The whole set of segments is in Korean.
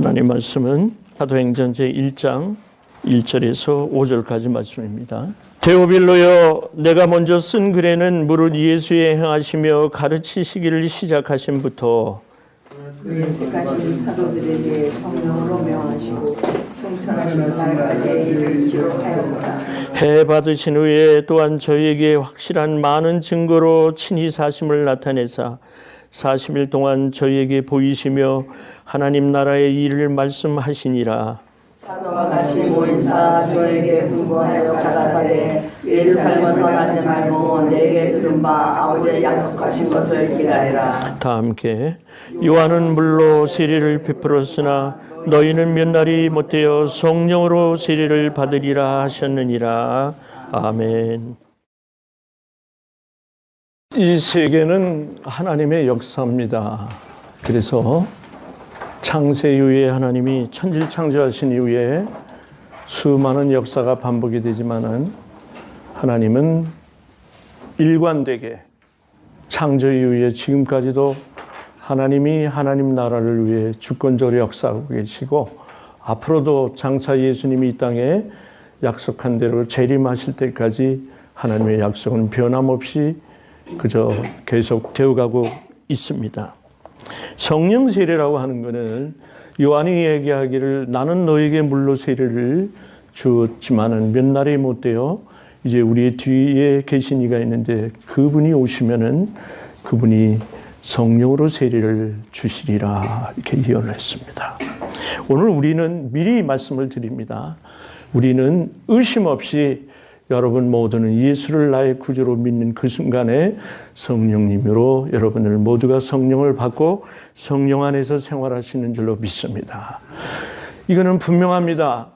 하나님 말씀은 사도행전 제1장 1절에서 5절까지 말씀입니다. 데오빌로여, 내가 먼저 쓴 글에는 무릇 예수의 행하시며 가르치시기를 시작하신부터 그의 택하신 사도들에게 성령으로 명하시고 승천하신 날까지 이를 기록하였다. 해 받으신 후에 또한 저희에게 확실한 많은 증거로 친히 사심을 나타내사 40일 동안 저희에게 보이시며 하나님 나라의 일을 말씀하시니라. 사도와 같이 모인사 저에게 분부하여 가라사대 예루살렘을 떠나지 말고 내게 들은 바 아버지의 약속하신 것을 기다리라. 다 함께 요한은 물로 세례를 베풀었으나 너희는 몇 날이 못되어 성령으로 세례를 받으리라 하셨느니라. 아멘. 이 세계는 하나님의 역사입니다. 그래서 창세 이후에 하나님이 천지를 창조하신 이후에 수많은 역사가 반복이 되지만은 하나님은 일관되게 창조 이후에 지금까지도 하나님이 하나님 나라를 위해 주권적으로 역사하고 계시고 앞으로도 장차 예수님이 이 땅에 약속한 대로 재림하실 때까지 하나님의 약속은 변함없이 그저 계속 되어가고 있습니다. 성령 세례라고 하는 것은 요한이 얘기하기를 나는 너에게 물로 세례를 주었지만은 몇 날이 못 되어 이제 우리의 뒤에 계신 이가 있는데 그분이 오시면은 그분이 성령으로 세례를 주시리라 이렇게 예언을 했습니다. 오늘 우리는 미리 말씀을 드립니다. 우리는 의심 없이 여러분 모두는 예수를 나의 구주로 믿는 그 순간에 성령님으로 여러분들 모두가 성령을 받고 성령 안에서 생활하시는 줄로 믿습니다. 이거는 분명합니다.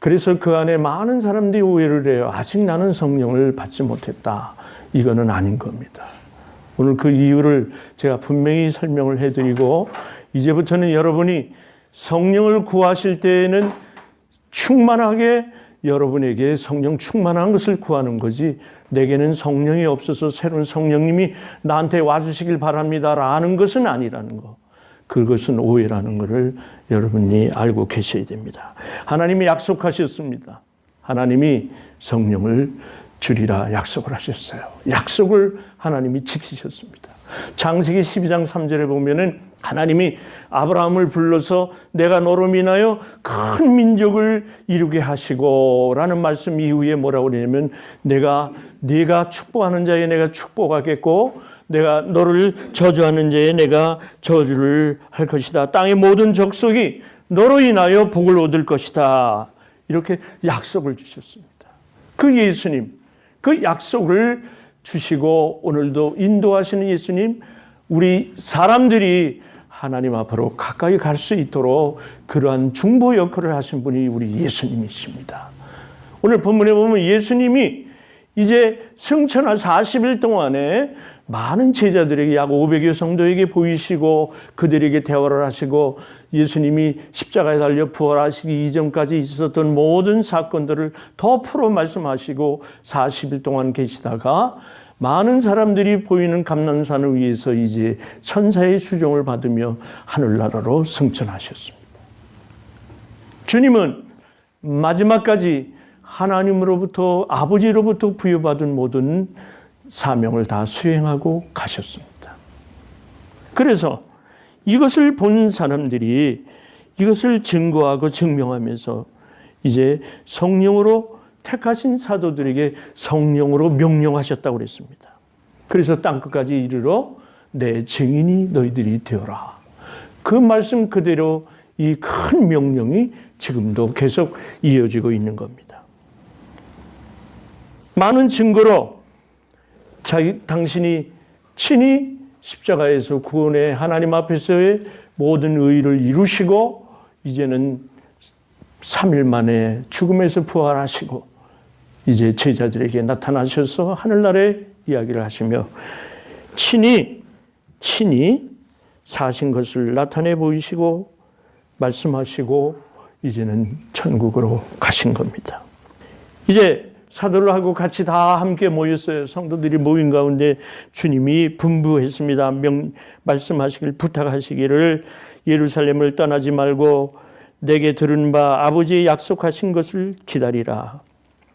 그래서 그 안에 많은 사람들이 오해를 해요. 아직 나는 성령을 받지 못했다. 이거는 아닌 겁니다. 오늘 그 이유를 제가 분명히 설명을 해드리고 이제부터는 여러분이 성령을 구하실 때에는 충만하게 여러분에게 성령 충만한 것을 구하는 거지 내게는 성령이 없어서 새로운 성령님이 나한테 와주시길 바랍니다라는 것은 아니라는 거. 그것은 오해라는 것을 여러분이 알고 계셔야 됩니다. 하나님이 약속하셨습니다. 하나님이 성령을 주리라 약속을 하셨어요. 약속을 하나님이 지키셨습니다. 창세기 12장 3절에 보면은 하나님이 아브라함을 불러서 내가 너로 인하여 큰 민족을 이루게 하시고 라는 말씀 이후에 뭐라고 그러냐면 네가 축복하는 자에 내가 축복하겠고 내가 너를 저주하는 자에 내가 저주를 할 것이다. 땅의 모든 족속이 너로 인하여 복을 얻을 것이다. 이렇게 약속을 주셨습니다. 그 예수님, 그 약속을 주시고 오늘도 인도하시는 예수님, 우리 사람들이 하나님 앞으로 가까이 갈 수 있도록 그러한 중보 역할을 하신 분이 우리 예수님이십니다. 오늘 본문에 보면 예수님이 이제 승천한 40일 동안에 많은 제자들에게 약 500여 성도에게 보이시고 그들에게 대화를 하시고 예수님이 십자가에 달려 부활하시기 이전까지 있었던 모든 사건들을 더 풀어 말씀하시고 40일 동안 계시다가 많은 사람들이 보이는 감람산을 위해서 이제 천사의 수종을 받으며 하늘나라로 승천하셨습니다. 주님은 마지막까지 하나님으로부터 아버지로부터 부여받은 모든 사명을 다 수행하고 가셨습니다. 그래서 이것을 본 사람들이 이것을 증거하고 증명하면서 이제 성령으로 택하신 사도들에게 성령으로 명령하셨다고 그랬습니다. 그래서 땅끝까지 이르러 내 증인이 너희들이 되어라. 그 말씀 그대로 이 큰 명령이 지금도 계속 이어지고 있는 겁니다. 많은 증거로 당신이 친히 십자가에서 구원의 하나님 앞에서의 모든 의를 이루시고 이제는 3일 만에 죽음에서 부활하시고 이제 제자들에게 나타나셔서 하늘나라의 이야기를 하시며 친히 사신 것을 나타내 보이시고 말씀하시고 이제는 천국으로 가신 겁니다. 이제 사도들하고 같이 다 함께 모였어요. 성도들이 모인 가운데 주님이 분부했습니다. 말씀하시길 부탁하시기를 예루살렘을 떠나지 말고 내게 들은 바 아버지의 약속하신 것을 기다리라.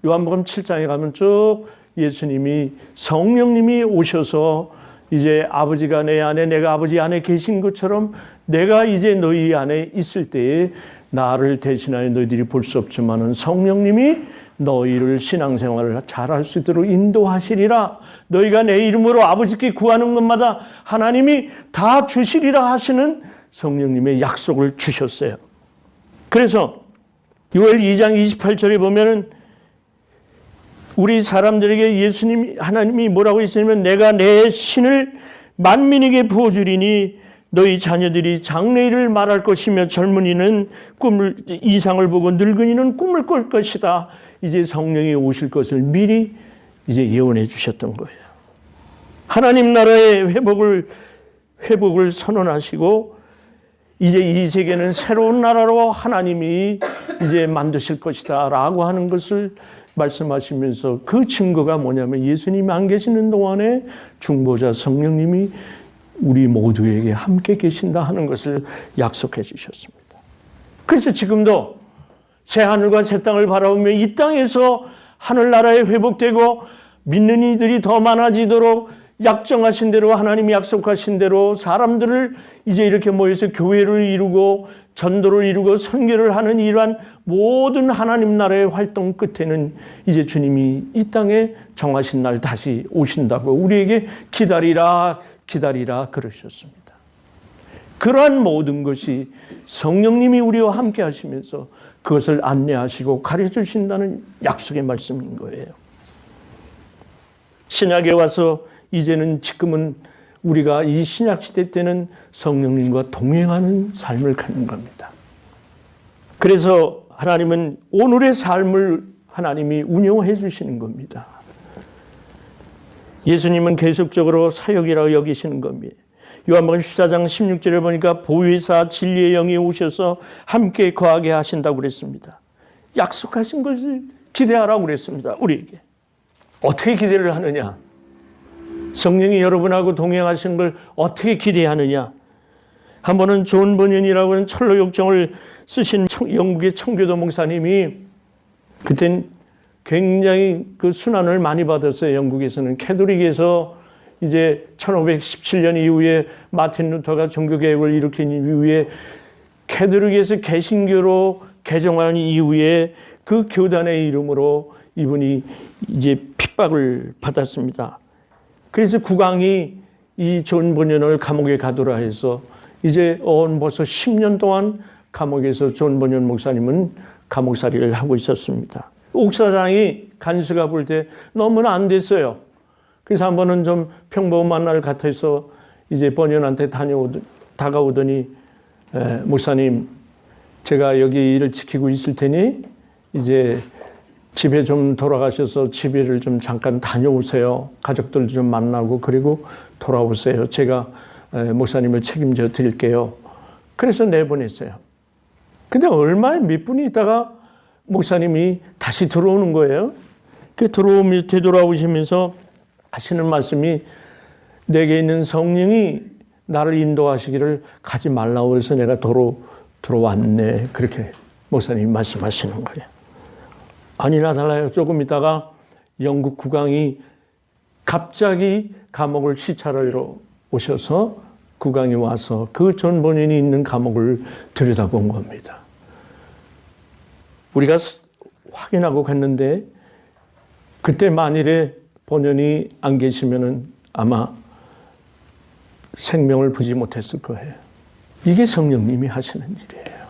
요한복음 7장에 가면 쭉 예수님이 성령님이 오셔서 이제 아버지가 내 안에 내가 아버지 안에 계신 것처럼 내가 이제 너희 안에 있을 때에 나를 대신하여 너희들이 볼 수 없지만은 성령님이 너희를 신앙생활을 잘할 수 있도록 인도하시리라. 너희가 내 이름으로 아버지께 구하는 것마다 하나님이 다 주시리라 하시는 성령님의 약속을 주셨어요. 그래서 요엘 2장 28절에 보면은 우리 사람들에게 예수님 하나님이 뭐라고 했냐면 내가 내 신을 만민에게 부어주리니 너희 자녀들이 장래일을 말할 것이며 젊은이는 꿈을 이상을 보고 늙은이는 꿈을 꿀 것이다. 이제 성령이 오실 것을 미리 이제 예언해 주셨던 거예요. 하나님 나라의 회복을 선언하시고 이제 이 세계는 새로운 나라로 하나님이 이제 만드실 것이다라고 하는 것을 말씀하시면서 그 증거가 뭐냐면 예수님이 안 계시는 동안에 중보자 성령님이 우리 모두에게 함께 계신다 하는 것을 약속해 주셨습니다. 그래서 지금도 새 하늘과 새 땅을 바라보며 이 땅에서 하늘나라에 회복되고 믿는 이들이 더 많아지도록 약정하신 대로 하나님이 약속하신 대로 사람들을 이제 이렇게 모여서 교회를 이루고 전도를 이루고 선교를 하는 이러한 모든 하나님 나라의 활동 끝에는 이제 주님이 이 땅에 정하신 날 다시 오신다고 우리에게 기다리라 그러셨습니다. 그러한 모든 것이 성령님이 우리와 함께 하시면서 그것을 안내하시고 가르쳐 주신다는 약속의 말씀인 거예요. 신약에 와서 이제는 지금은 우리가 이 신약 시대 때는 성령님과 동행하는 삶을 갖는 겁니다. 그래서 하나님은 오늘의 삶을 하나님이 운영해 주시는 겁니다. 예수님은 계속적으로 사역이라고 여기시는 겁니다. 요한복음 14장 16절에 보니까 보혜사 진리의 영이 오셔서 함께 거하게 하신다고 그랬습니다. 약속하신 것을 기대하라고 그랬습니다. 우리에게. 어떻게 기대를 하느냐? 성령이 여러분하고 동행하신 걸 어떻게 기대하느냐? 한 번은 존 버년이라고 하는 철로 역정을 쓰신 영국의 청교도 목사님이 그땐 굉장히 그 순환을 많이 받았어요. 영국에서는 캐톨릭에서 이제 1517년 이후에 마틴 루터가 종교개혁을 일으킨 이후에 캐톨릭에서 개신교로 개정한 이후에 그 교단의 이름으로 이분이 이제 핍박을 받았습니다. 그래서 국왕이 이 존 버년을 감옥에 가두라 해서 이제 벌써 10년 동안 감옥에서 존 버년 목사님은 감옥살이를 하고 있었습니다. 옥사장이 간수가 볼 때 너무나 안 됐어요. 그래서 한 번은 좀 평범한 날 같아서 이제 버년한테 다가오더니 목사님, 제가 여기 일을 지키고 있을 테니 이제 집에 좀 돌아가셔서 집에를 좀 잠깐 다녀오세요. 가족들 좀 만나고 그리고 돌아오세요. 제가 목사님을 책임져 드릴게요. 그래서 내보냈어요. 근데 얼마 몇 분이 있다가 목사님이 다시 들어오는 거예요. 그 되돌아오시면서 하시는 말씀이 내게 있는 성령이 나를 인도하시기를 가지 말라고 해서 내가 들어왔네. 그렇게 목사님이 말씀하시는 거예요. 아니나 달라요. 조금 있다가 영국 국왕이 갑자기 감옥을 시찰하러 오셔서 국왕이 와서 그 존 버년이 있는 감옥을 들여다본 겁니다. 우리가 확인하고 갔는데 그때 만일에 버년이 안 계시면은 아마 생명을 부지 못했을 거예요. 이게 성령님이 하시는 일이에요.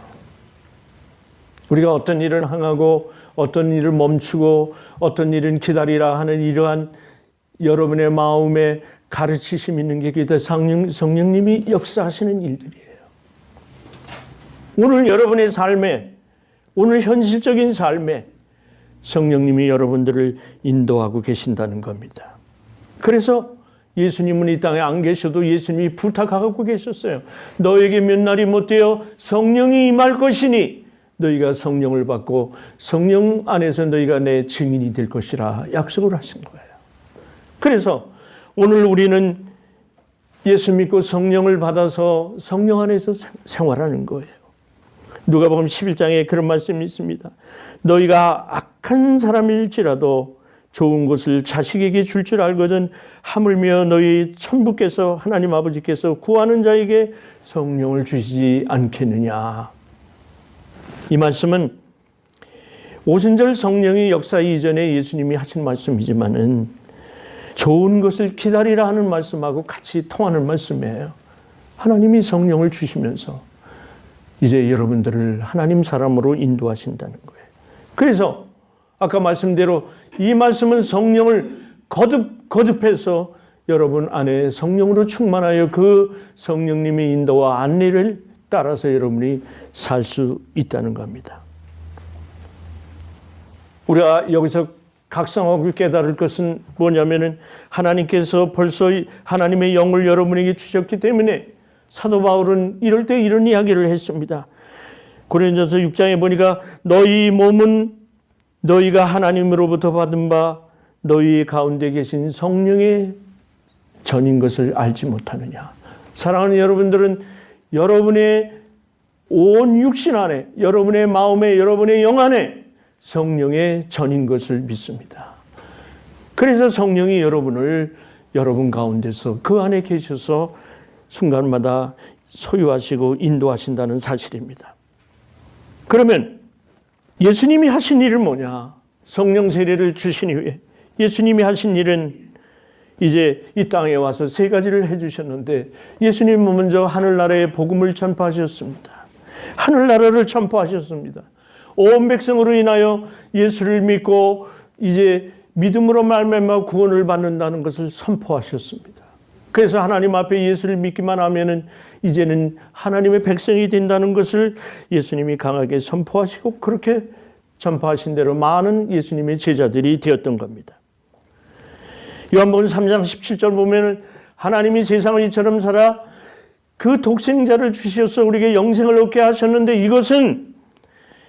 우리가 어떤 일을 행하고 어떤 일을 멈추고 어떤 일은 기다리라 하는 이러한 여러분의 마음에 가르치심 있는 게 그게 성령님이 역사하시는 일들이에요. 오늘 여러분의 삶에, 오늘 현실적인 삶에 성령님이 여러분들을 인도하고 계신다는 겁니다. 그래서 예수님은 이 땅에 안 계셔도 예수님이 부탁하고 계셨어요. 너에게 몇 날이 못되어 성령이 임할 것이니 너희가 성령을 받고 성령 안에서 너희가 내 증인이 될 것이라 약속을 하신 거예요. 그래서 오늘 우리는 예수 믿고 성령을 받아서 성령 안에서 생활하는 거예요. 누가복음 11장에 그런 말씀이 있습니다. 너희가 악한 사람일지라도 좋은 것을 자식에게 줄 줄 알거든 하물며 너희 천부께서 하나님 아버지께서 구하는 자에게 성령을 주시지 않겠느냐. 이 말씀은 오순절 성령의 역사 이전에 예수님이 하신 말씀이지만은 좋은 것을 기다리라 하는 말씀하고 같이 통하는 말씀이에요. 하나님이 성령을 주시면서 이제 여러분들을 하나님 사람으로 인도하신다는 거예요. 그래서 아까 말씀대로 이 말씀은 성령을 거듭해서 여러분 안에 성령으로 충만하여 그 성령님의 인도와 안내를 따라서 여러분이 살 수 있다는 겁니다. 우리가 여기서 각성하고 깨달을 것은 뭐냐면은 하나님께서 벌써 하나님의 영을 여러분에게 주셨기 때문에 사도 바울은 이럴 때 이런 이야기를 했습니다. 고린도전서 6장에 보니까 너희 몸은 너희가 하나님으로부터 받은 바 너희 가운데 계신 성령의 전인 것을 알지 못하느냐. 사랑하는 여러분들은 여러분의 온 육신 안에, 여러분의 마음에, 여러분의 영 안에 성령의 전인 것을 믿습니다. 그래서 성령이 여러분을 여러분 가운데서 그 안에 계셔서 순간마다 소유하시고 인도하신다는 사실입니다. 그러면 예수님이 하신 일은 뭐냐? 성령 세례를 주신 이후에 예수님이 하신 일은 이제 이 땅에 와서 세 가지를 해주셨는데 예수님은 먼저 하늘나라의 복음을 전파하셨습니다. 하늘나라를 전파하셨습니다. 온 백성으로 인하여 예수를 믿고 이제 믿음으로 말미암아 구원을 받는다는 것을 선포하셨습니다. 그래서 하나님 앞에 예수를 믿기만 하면은 이제는 하나님의 백성이 된다는 것을 예수님이 강하게 선포하시고 그렇게 전파하신 대로 많은 예수님의 제자들이 되었던 겁니다. 요한복음 3장 17절 보면은 하나님이 세상을 이처럼 살아 그 독생자를 주셔서 우리에게 영생을 얻게 하셨는데 이것은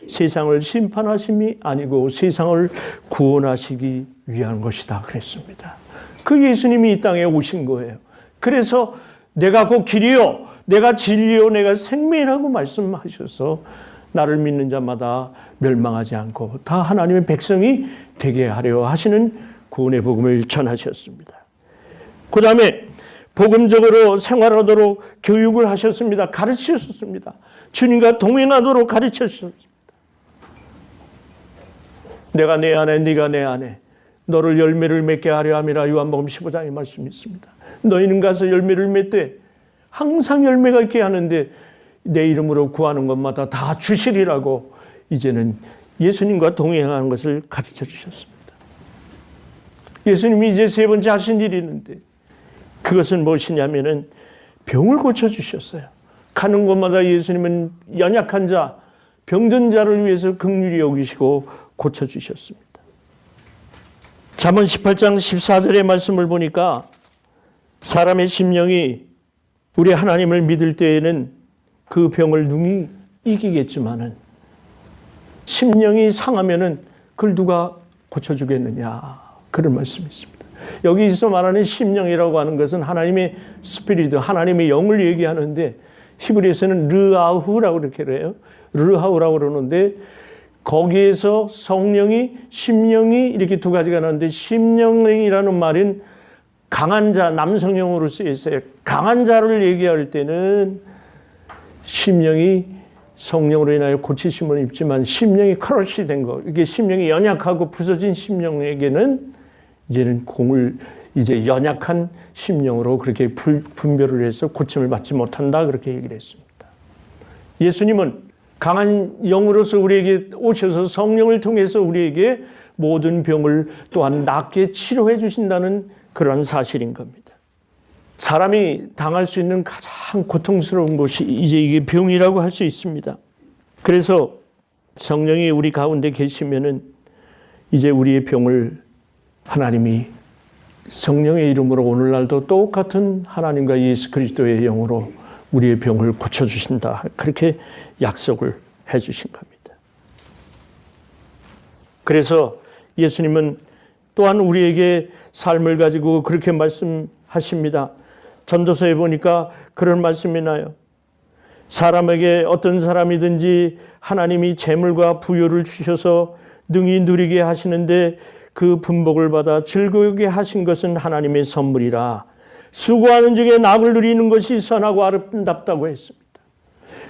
세상을 심판하심이 아니고 세상을 구원하시기 위한 것이다 그랬습니다. 그 예수님이 이 땅에 오신 거예요. 그래서 내가 곧 길이요, 내가 진리요, 내가 생명이라고 말씀하셔서 나를 믿는 자마다 멸망하지 않고 다 하나님의 백성이 되게 하려 하시는 구원의 복음을 전하셨습니다. 그 다음에 복음적으로 생활하도록 교육을 하셨습니다. 가르치셨습니다. 주님과 동행하도록 가르치셨습니다. 내가 내 안에 네가 내 안에 너를 열매를 맺게 하려 함이라 요한복음 15장의 말씀이 있습니다. 너희는 가서 열매를 맺되 항상 열매가 있게 하는데 내 이름으로 구하는 것마다 다 주시리라고 이제는 예수님과 동행하는 것을 가르쳐 주셨습니다. 예수님이 이제 세 번째 하신 일이 있는데 그것은 무엇이냐면은 병을 고쳐주셨어요. 가는 곳마다 예수님은 연약한 자, 병든 자를 위해서 긍휼히 여기시고 고쳐주셨습니다. 잠언 18장 14절의 말씀을 보니까 사람의 심령이 우리 하나님을 믿을 때에는 그 병을 능히 이기겠지만은 심령이 상하면은 그걸 누가 고쳐주겠느냐. 그런 말씀이 있습니다. 여기서 말하는 심령이라고 하는 것은 하나님의 스피리트, 하나님의 영을 얘기하는데 히브리에서는 르아후라고 이렇게 그래요. 르하우라고 그러는데 거기에서 성령이, 심령이 이렇게 두 가지가 나오는데 심령이라는 말은 강한 자, 남성형으로 쓰여 있어요. 강한 자를 얘기할 때는 심령이 성령으로 인하여 고치심을 입지만 심령이 크러쉬 된 거, 이게 심령이 연약하고 부서진 심령에게는 이제는 공을 이제 연약한 심령으로 그렇게 분별을 해서 고침을 받지 못한다 그렇게 얘기를 했습니다. 예수님은 강한 영으로서 우리에게 오셔서 성령을 통해서 우리에게 모든 병을 또한 낫게 치료해 주신다는 그런 사실인 겁니다. 사람이 당할 수 있는 가장 고통스러운 것이 이제 이게 병이라고 할 수 있습니다. 그래서 성령이 우리 가운데 계시면은 이제 우리의 병을 하나님이 성령의 이름으로 오늘날도 똑같은 하나님과 예수 그리스도의 영으로 우리의 병을 고쳐주신다. 그렇게 약속을 해주신 겁니다. 그래서 예수님은 또한 우리에게 삶을 가지고 그렇게 말씀하십니다. 전도서에 보니까 그런 말씀이 나요. 사람에게 어떤 사람이든지 하나님이 재물과 부요를 주셔서 능히 누리게 하시는데 그 분복을 받아 즐거우게 하신 것은 하나님의 선물이라. 수고하는 중에 낙을 누리는 것이 선하고 아름답다고 했습니다.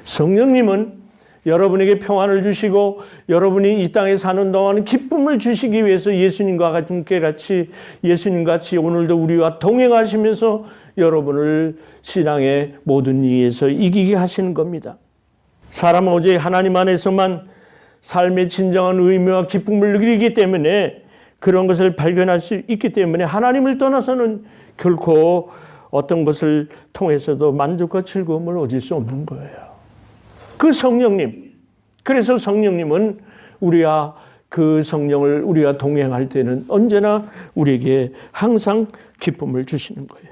성령님은 여러분에게 평안을 주시고 여러분이 이 땅에 사는 동안 기쁨을 주시기 위해서 예수님과 같이 오늘도 우리와 동행하시면서 여러분을 신앙의 모든 일에서 이기게 하시는 겁니다. 사람은 오직 하나님 안에서만 삶의 진정한 의미와 기쁨을 누리기 때문에 그런 것을 발견할 수 있기 때문에 하나님을 떠나서는 결코 어떤 것을 통해서도 만족과 즐거움을 얻을 수 없는 거예요. 그 성령님, 그래서 성령님은 우리가 그 성령을 우리가 동행할 때는 언제나 우리에게 항상 기쁨을 주시는 거예요.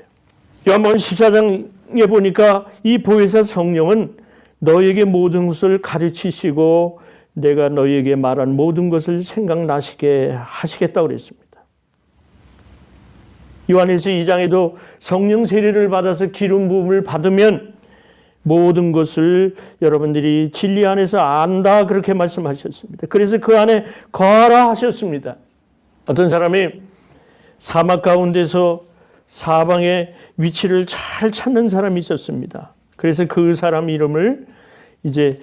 요한복음 14장에 보니까 이 보혜사 성령은 너에게 모든 것을 가르치시고 내가 너에게 말한 모든 것을 생각나시게 하시겠다고 그랬습니다. 요한일서 2장에도 성령 세례를 받아서 기름 부음을 받으면 모든 것을 여러분들이 진리 안에서 안다 그렇게 말씀하셨습니다. 그래서 그 안에 거하라 하셨습니다. 어떤 사람이 사막 가운데서 사방의 위치를 잘 찾는 사람이 있었습니다. 그래서 그 사람 이름을 이제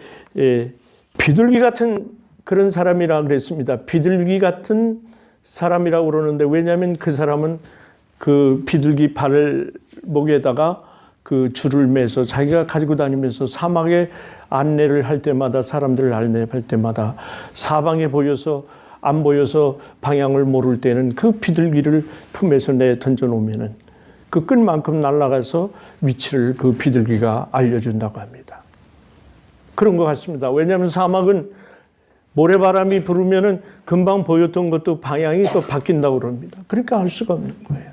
비둘기 같은 그런 사람이라 그랬습니다. 비둘기 같은 사람이라고 그러는데 왜냐하면 그 사람은 그 비둘기 발목에다가 그 줄을 매서 자기가 가지고 다니면서 사막에 안내를 할 때마다 사람들을 안내할 때마다 사방에 보여서 안 보여서 방향을 모를 때는 그 비둘기를 품에서 내 던져놓으면은 그 끈만큼 날아가서 위치를 그 비둘기가 알려준다고 합니다. 그런 것 같습니다. 왜냐하면 사막은 모래바람이 불으면은 금방 보였던 것도 방향이 또 바뀐다고 그럽니다. 그러니까 알 수가 없는 거예요.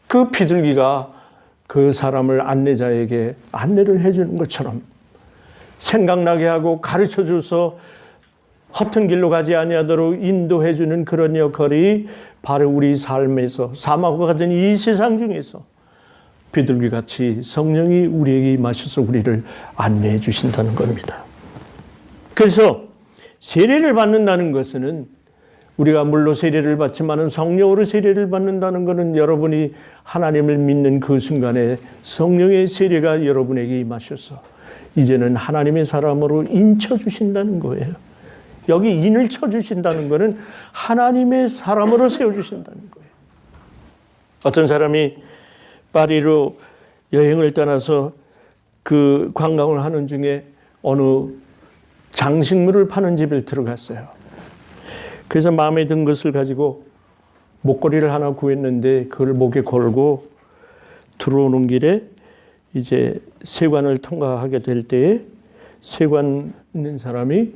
그 비둘기가 그 사람을 안내자에게 안내를 해주는 것처럼 생각나게 하고 가르쳐줘서 허튼 길로 가지 아니하도록 인도해주는 그런 역할이 바로 우리 삶에서 사막과 같은 이 세상 중에서 비둘기같이 성령이 우리에게 임하셔서 우리를 안내해 주신다는 겁니다. 그래서 세례를 받는다는 것은 우리가 물로 세례를 받지만 성령으로 세례를 받는다는 것은 여러분이 하나님을 믿는 그 순간에 성령의 세례가 여러분에게 임하셔서 이제는 하나님의 사람으로 인쳐주신다는 거예요. 여기 인을 쳐주신다는 것은 하나님의 사람으로 세워주신다는 거예요. 어떤 사람이 파리로 여행을 떠나서 그 관광을 하는 중에 어느 장식물을 파는 집에 들어갔어요. 그래서 마음에 든 것을 가지고 목걸이를 하나 구했는데 그걸 목에 걸고 들어오는 길에 이제 세관을 통과하게 될 때에 세관 있는 사람이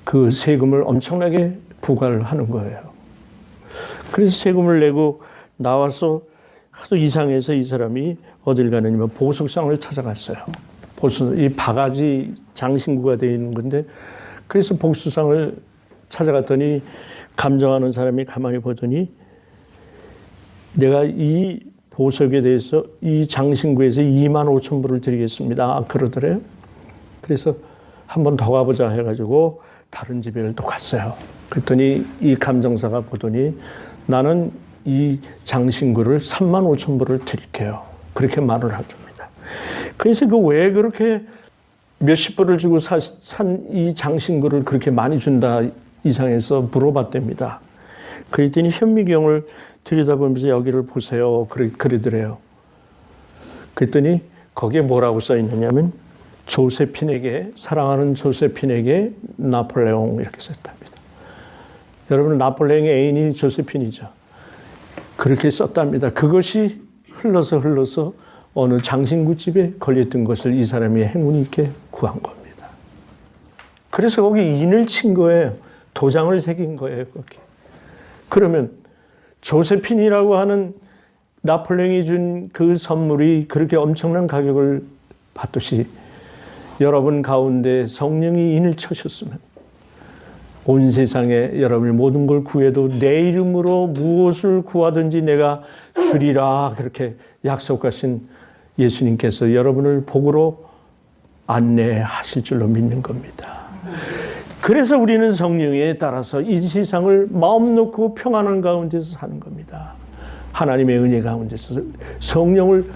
그 세금을 엄청나게 부과를 하는 거예요. 그래서 세금을 내고 나와서 하도 이상해서 이 사람이 어딜 가느냐면 보석상을 찾아갔어요. 이 바가지 장신구가 되어 있는 건데 그래서 복수상을 찾아갔더니 감정하는 사람이 가만히 보더니 내가 이 보석에 대해서 이 장신구에서 25,000불을 드리겠습니다. 그러더래요. 그래서 한 번 더 가보자 해가지고 다른 집에 또 갔어요. 그랬더니 이 감정사가 보더니 나는 이 장신구를 35,000불을 드릴게요. 그렇게 말을 하십니다. 그래서 그 왜 그렇게 몇십 불을 주고 산 이 장신구를 그렇게 많이 준다 이상해서 물어봤답니다. 그랬더니 현미경을 들여다보면서 여기를 보세요. 그러더래요. 그랬더니 거기에 뭐라고 써 있느냐면 조세핀에게 사랑하는 조세핀에게 나폴레옹 이렇게 썼답니다. 여러분 나폴레옹의 애인이 조세핀이죠. 그렇게 썼답니다. 그것이 흘러서 어느 장신구집에 걸렸던 것을 이 사람이 행운 있게 구한 겁니다. 그래서 거기 인을 친 거예요. 도장을 새긴 거예요. 거기. 그러면 조세핀이라고 하는 나폴레옹이 준 그 선물이 그렇게 엄청난 가격을 받듯이 여러분 가운데 성령이 인을 쳐셨으면 온 세상에 여러분이 모든 걸 구해도 내 이름으로 무엇을 구하든지 내가 주리라 그렇게 약속하신 예수님께서 여러분을 복으로 안내하실 줄로 믿는 겁니다. 그래서 우리는 성령에 따라서 이 세상을 마음 놓고 평안한 가운데서 사는 겁니다. 하나님의 은혜 가운데서 성령을,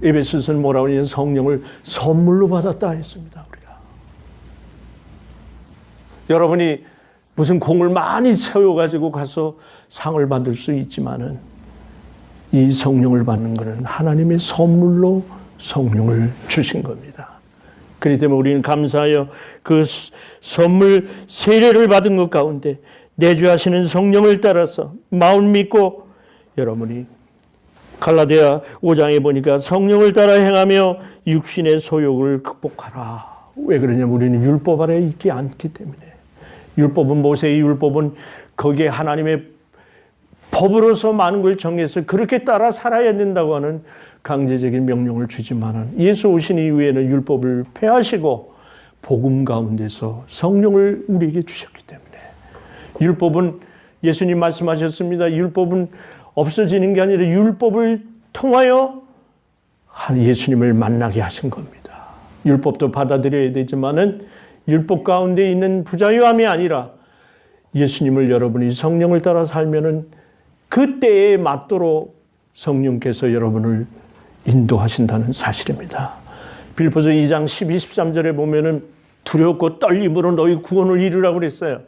에베소서는 뭐라고 하냐면 성령을 선물로 받았다 했습니다. 우리가. 여러분이 무슨 공을 많이 세워가지고 가서 상을 받을 수 있지만은 이 성령을 받는 것은 하나님의 선물로 성령을 주신 겁니다. 그렇기 때문에 우리는 감사하여 그 선물 세례를 받은 것 가운데 내주하시는 성령을 따라서 마음 믿고 여러분이 갈라디아 5장에 보니까 성령을 따라 행하며 육신의 소욕을 극복하라. 왜 그러냐면 우리는 율법 아래 있지 않기 때문에. 율법은 모세의 율법은 거기에 하나님의 법으로서 많은 걸 정해서 그렇게 따라 살아야 된다고 하는 강제적인 명령을 주지만은 예수 오신 이후에는 율법을 폐하시고 복음 가운데서 성령을 우리에게 주셨기 때문에 율법은 예수님 말씀하셨습니다. 율법은 없어지는 게 아니라 율법을 통하여 예수님을 만나게 하신 겁니다. 율법도 받아들여야 되지만은 율법 가운데 있는 부자유함이 아니라 예수님을 여러분이 성령을 따라 살면은 그때에 맞도록 성령께서 여러분을 인도하신다는 사실입니다. 빌립보서 2장 12, 13절에 보면은 두렵고 떨림으로 너희 구원을 이루라고 그랬어요.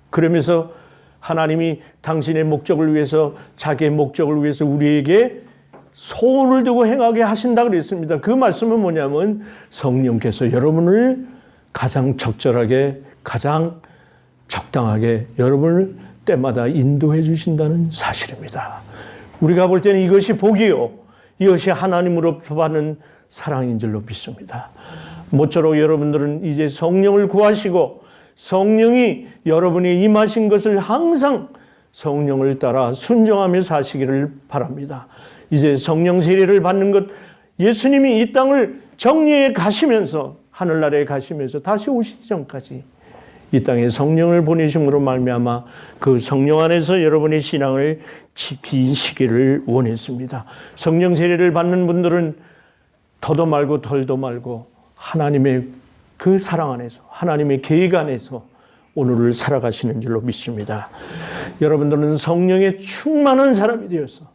그러면서 하나님이 당신의 목적을 위해서, 자기의 목적을 위해서 우리에게 소원을 두고 행하게 하신다 그랬습니다. 그 말씀은 뭐냐면 성령께서 여러분을 가장 적절하게, 가장 적당하게 여러분을 때마다 인도해 주신다는 사실입니다. 우리가 볼 때는 이것이 복이요, 이것이 하나님으로부터 받는 사랑인 줄로 믿습니다. 모쪼록 여러분들은 이제 성령을 구하시고 성령이 여러분이 임하신 것을 항상 성령을 따라 순종하며 사시기를 바랍니다. 이제 성령 세례를 받는 것, 예수님이 이 땅을 정리해 가시면서, 하늘나라에 가시면서 다시 오시기 전까지 이 땅에 성령을 보내심으로 말미암아 그 성령 안에서 여러분의 신앙을 지키시기를 원했습니다. 성령 세례를 받는 분들은 더도 말고 덜도 말고 하나님의 그 사랑 안에서, 하나님의 계획 안에서 오늘을 살아가시는 줄로 믿습니다. 여러분들은 성령에 충만한 사람이 되어서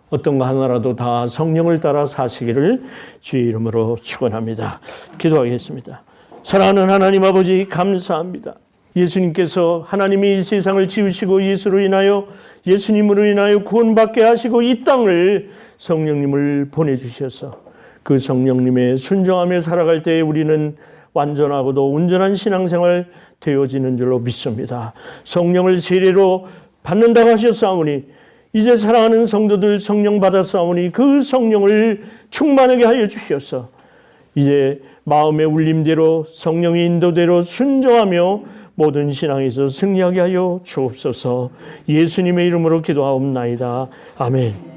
어떤 거 하나라도 다 성령을 따라 사시기를 주의 이름으로 축원합니다. 기도하겠습니다. 사랑하는 하나님 아버지, 감사합니다. 예수님께서 하나님이 이 세상을 지으시고 예수님으로 인하여 구원받게 하시고 이 땅을 성령님을 보내주셔서 그 성령님의 순종하며 살아갈 때에 우리는 완전하고도 온전한 신앙생활 되어지는 줄로 믿습니다. 성령을 세례로 받는다고 하셨사오니 이제 사랑하는 성도들 성령 받았사오니 그 성령을 충만하게 하여 주셔서 이제 마음의 울림대로 성령의 인도대로 순종하며 모든 신앙에서 승리하게 하여 주옵소서. 예수님의 이름으로 기도하옵나이다. 아멘.